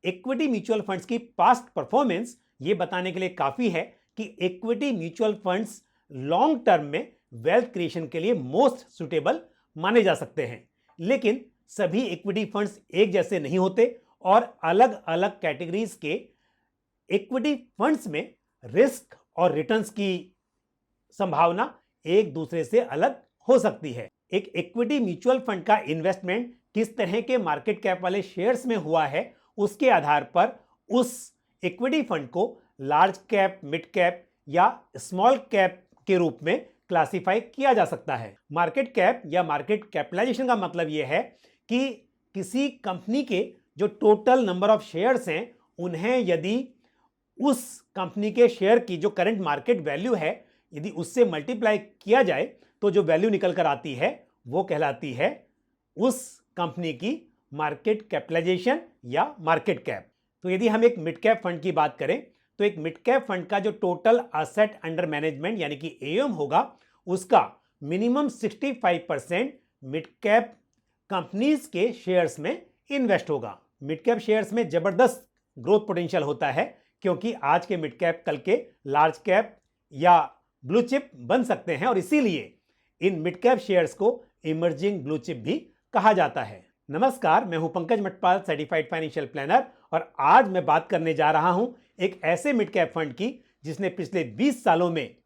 Equity mutual funds की past performance ये बताने के लिए काफी है कि equity mutual funds long term में वेल्थ क्रिएशन के लिए मोस्ट सुटेबल माने जा सकते हैं। लेकिन सभी इक्विटी फंड्स एक जैसे नहीं होते और अलग अलग कैटेगरीज के इक्विटी फंड्स में रिस्क और रिटर्न्स की संभावना एक दूसरे से अलग हो सकती है। एक इक्विटी म्यूचुअल फंड का इन्वेस्टमेंट किस तरह के मार्केट कैप वाले शेयर्स में हुआ है, उसके आधार पर उस इक्विटी फंड को लार्ज कैप, मिड कैप या स्मॉल कैप के रूप में क्लासिफाई किया जा सकता है। मार्केट कैप या मार्केट कैपिटलाइजेशन का मतलब यह है कि किसी कंपनी के जो टोटल नंबर ऑफ शेयर्स हैं, उन्हें यदि उस कंपनी के शेयर की जो करंट मार्केट वैल्यू है, यदि उससे मल्टीप्लाई किया जाए तो जो वैल्यू निकल कर आती है वो कहलाती है उस कंपनी की मार्केट कैपिटलाइजेशन या मार्केट कैप। तो यदि हम एक मिड कैप फंड की बात करें तो एक मिड कैप फंड का जो टोटल असेट अंडर मैनेजमेंट यानी कि एएम होगा, उसका मिनिमम 65% मिड कैप कंपनीज के शेयर्स में इन्वेस्ट होगा। मिड कैप शेयर्स में जबरदस्त ग्रोथ पोटेंशियल होता है क्योंकि आज के मिड कैप कल के लार्ज कैप या ब्लू चिप बन सकते हैं और इसीलिए इन मिड कैप शेयर्स को इमर्जिंग ब्लू चिप भी कहा जाता है। नमस्कार, मैं हूं Pankaj Matpal, certified financial planner, और आज मैं बात करने जा रहा हूं एक ऐसे मिड कैप फंड की जिसने पिछले 20 सालों में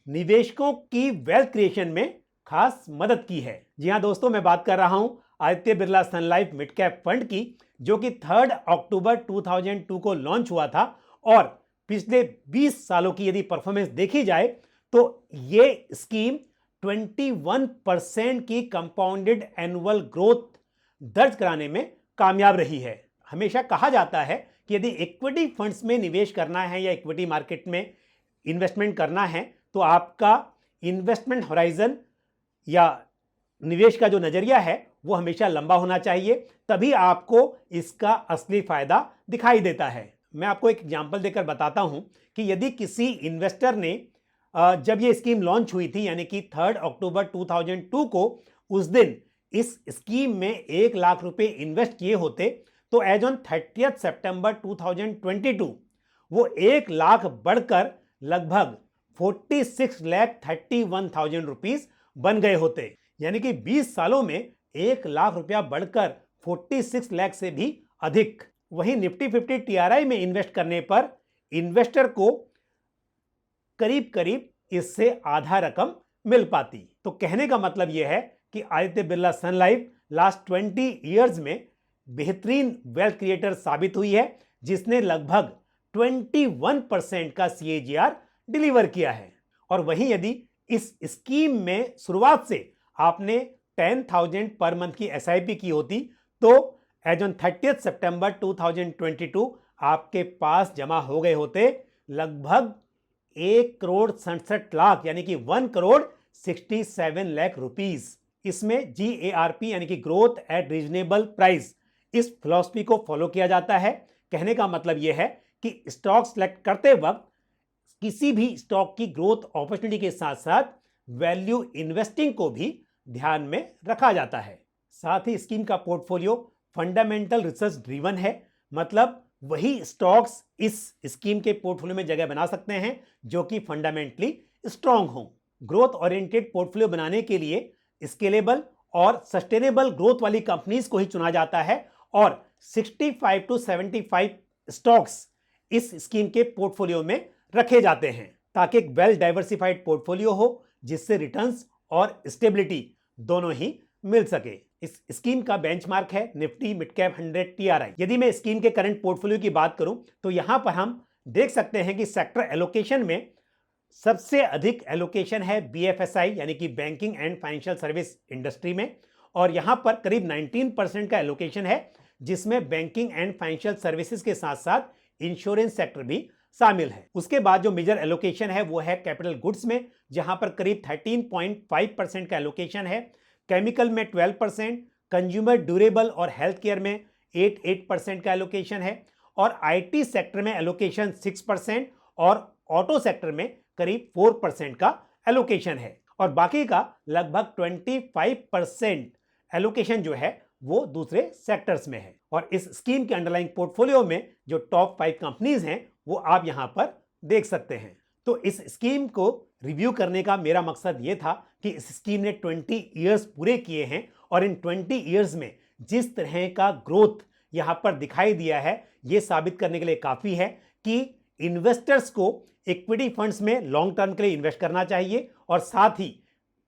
निवेशकों की वेल्थ क्रिएशन में खास मदद की है। जी हां दोस्तों, मैं बात कर रहा हूं आदित्य बिरला सन लाइफ मिड कैप फंड की, जो कि 3 अक्टूबर 2002 को लॉन्च हुआ था और पिछले 20 सालों की यदि परफॉर्मेंस देखी जाए तो ये स्कीम 21% की कंपाउंडेड एनुअल ग्रोथ दर्ज कराने में कामयाब रही है। हमेशा कहा जाता है कि यदि इक्विटी फंड्स में निवेश करना है या इक्विटी मार्केट में इन्वेस्टमेंट करना है तो आपका इन्वेस्टमेंट होराइजन या निवेश का जो नजरिया है वो हमेशा लंबा होना चाहिए, तभी आपको इसका असली फायदा दिखाई देता है। मैं आपको एक एग्जांपल देकर बताता हूं कि यदि किसी इन्वेस्टर ने जब ये स्कीम लॉन्च हुई थी यानी कि 3 अक्टूबर 2002 को, उस दिन इस स्कीम में 1 लाख रुपए इन्वेस्ट किए होते तो एज ऑन 30 सितंबर 2022 वो 1 लाख बढ़कर लगभग 46,31,000 रुपीस बन गए होते। यानी कि 20 सालों में 1 लाख रुपया बढ़कर 46 लाख से भी अधिक। वहीं निफ्टी 50 टीआरआई में इन्वेस्ट करने पर इन्वेस्टर को करीब करीब इससे आधा रकम मिल पाती। तो कहने का मतलब यह है कि आदित्य बिरला सन लाइफ लास्ट 20 इयर्स में बेहतरीन वेल्थ क्रिएटर साबित हुई है, जिसने लगभग 21% का CAGR डिलीवर किया है। और वहीं यदि इस स्कीम में शुरुआत से आपने 10,000 पर मंथ की SIP की होती तो एज ऑन 30 सितंबर 2022 आपके पास जमा हो गए होते लगभग 1,67,00,000 यानी कि 1,67 लाख रुपीस। इसमें GARP यानी कि ग्रोथ एट रीजनेबल प्राइस, इस फिलॉसफी को फॉलो किया जाता है। कहने का मतलब यह है कि स्टॉक सेलेक्ट करते वक्त किसी भी स्टॉक की ग्रोथ अपॉर्चुनिटी के साथ साथ वैल्यू इन्वेस्टिंग को भी ध्यान में रखा जाता है। साथ ही स्कीम का पोर्टफोलियो फंडामेंटल रिसर्च ड्रिवन है, मतलब वही स्टॉक्स इस स्कीम के पोर्टफोलियो में जगह बना सकते हैं जो कि फंडामेंटली स्ट्रांग हो। ग्रोथ ओरिएंटेड पोर्टफोलियो बनाने के लिए स्केलेबल और सस्टेनेबल ग्रोथ वाली कंपनीज को ही चुना जाता है और 65 to 75 स्टॉक्स इस स्कीम के पोर्टफोलियो में रखे जाते हैं ताकि एक वेल डाइवर्सिफाइड पोर्टफोलियो हो जिससे रिटर्न्स और स्टेबिलिटी दोनों ही मिल सके। इस स्कीम का बेंचमार्क है निफ्टी मिड कैप 100 टीआरआई। यदि मैं स्कीम के करंट पोर्टफोलियो की बात करूं तो यहां पर हम देख सकते हैं कि सेक्टर एलोकेशन में सबसे अधिक एलोकेशन है BFSI यानी कि banking and financial service industry में, और यहां पर करीब 19% का एलोकेशन है जिसमें बैंकिंग एंड फाइनेंशियल सर्विसेज के साथ साथ इंश्योरेंस सेक्टर भी शामिल है। उसके बाद जो मेजर एलोकेशन है वो है कैपिटल गुड्स में, जहां पर करीब 13.5% का एलोकेशन है, केमिकल में 12%, कंज्यूमर ड्यूरेबल और हेल्थ केयर में 8% का एलोकेशन है, और IT सेक्टर में एलोकेशन 6% और ऑटो सेक्टर में करीब 4% का एलोकेशन है, और बाकी का लगभग 25% एलोकेशन जो है वो दूसरे सेक्टर्स में है। और इस स्कीम के अंडरलाइंग पोर्टफोलियो में जो टॉप 5 कंपनीज हैं वो आप यहां पर देख सकते हैं। तो इस स्कीम को रिव्यू करने का मेरा मकसद ये था कि इस स्कीम ने 20 इयर्स पूरे किए हैं और इन 20 इयर्स में जिस तरह का ग्रोथ यहां पर दिखाई दिया है ये साबित करने के लिए काफी है कि इन्वेस्टर्स को इक्विटी फंड्स में लॉन्ग टर्म के लिए इन्वेस्ट करना चाहिए और साथ ही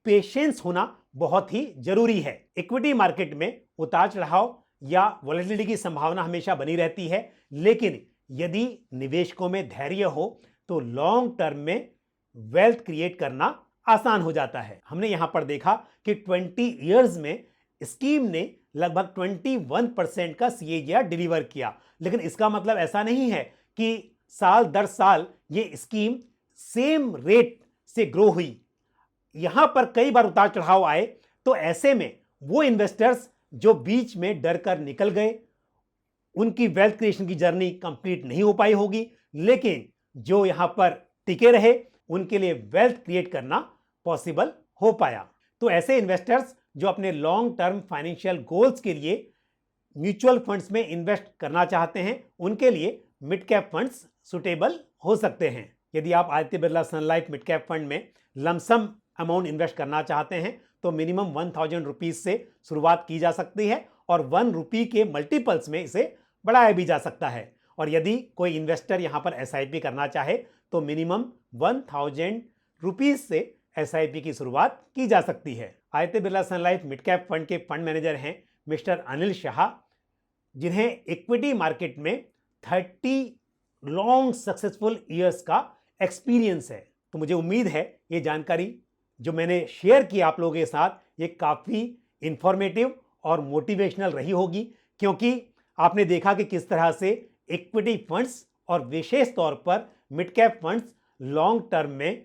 पेशेंस होना बहुत ही जरूरी है। इक्विटी मार्केट में उतार चढ़ाव या वॉलेटिलिटी की संभावना हमेशा बनी रहती है, लेकिन यदि निवेशकों में धैर्य हो तो लॉन्ग टर्म में वेल्थ क्रिएट करना आसान हो जाता है। हमने यहां पर देखा कि 20 इयर्स में स्कीम ने लगभग 21% का CAGR डिलीवर किया, लेकिन इसका मतलब ऐसा नहीं है कि साल दर साल ये स्कीम सेम रेट से ग्रो हुई। यहां पर कई बार उतार चढ़ाव आए तो ऐसे में वो इन्वेस्टर्स जो बीच में डर कर निकल गए उनकी वेल्थ क्रिएशन की जर्नी कंप्लीट नहीं हो पाई होगी, लेकिन जो यहां पर टिके रहे उनके लिए वेल्थ क्रिएट करना पॉसिबल हो पाया। तो ऐसे इन्वेस्टर्स जो अपने लॉन्ग टर्म फाइनेंशियल गोल्स के लिए म्यूचुअल फंड्स में इन्वेस्ट करना चाहते हैं उनके लिए मिड कैप फंड्स सुटेबल हो सकते हैं। यदि आप आदित्य बिरला सन लाइफ मिड कैप फंड में लमसम अमाउंट इन्वेस्ट करना चाहते हैं तो मिनिमम 1000 रुपीज से शुरुआत की जा सकती है और 1 रुपी के मल्टीपल्स में इसे बढ़ाया भी जा सकता है। और यदि कोई इन्वेस्टर यहां पर SIP करना चाहे तो मिनिमम 1000 रुपीज से SIP की शुरुआत की जा सकती है। आदित्य बिरला सन लाइफ मिड कैप फंड के फंड मैनेजर हैं मिस्टर अनिल शाह, जिन्हें इक्विटी मार्केट में 30 लॉन्ग सक्सेसफुल ईयर्स का एक्सपीरियंस है। तो मुझे उम्मीद है ये जानकारी जो मैंने शेयर की आप लोगों के साथ ये काफ़ी इंफॉर्मेटिव और मोटिवेशनल रही होगी, क्योंकि आपने देखा कि किस तरह से इक्विटी फंड्स और विशेष तौर पर mid cap funds long term में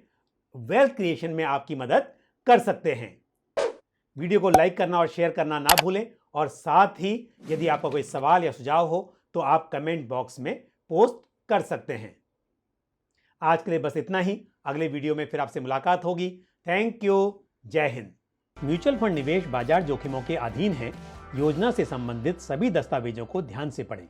वेल्थ क्रिएशन में आपकी मदद कर सकते हैं। वीडियो को लाइक करना और शेयर करना ना भूलें और साथ ही यदि आपका कोई सवाल या सुझाव हो तो आप कमेंट बॉक्स में पोस्ट कर सकते हैं। आज के लिए बस इतना ही। अगले वीडियो में फिर आपसे मुलाकात होगी। Thank you. जय हिंद। म्यूचुअल फंड निवेश बाजार जोखिमों के अधीन है। योजना से संबंधित सभी दस्तावेजों को ध्यान से पढ़ें।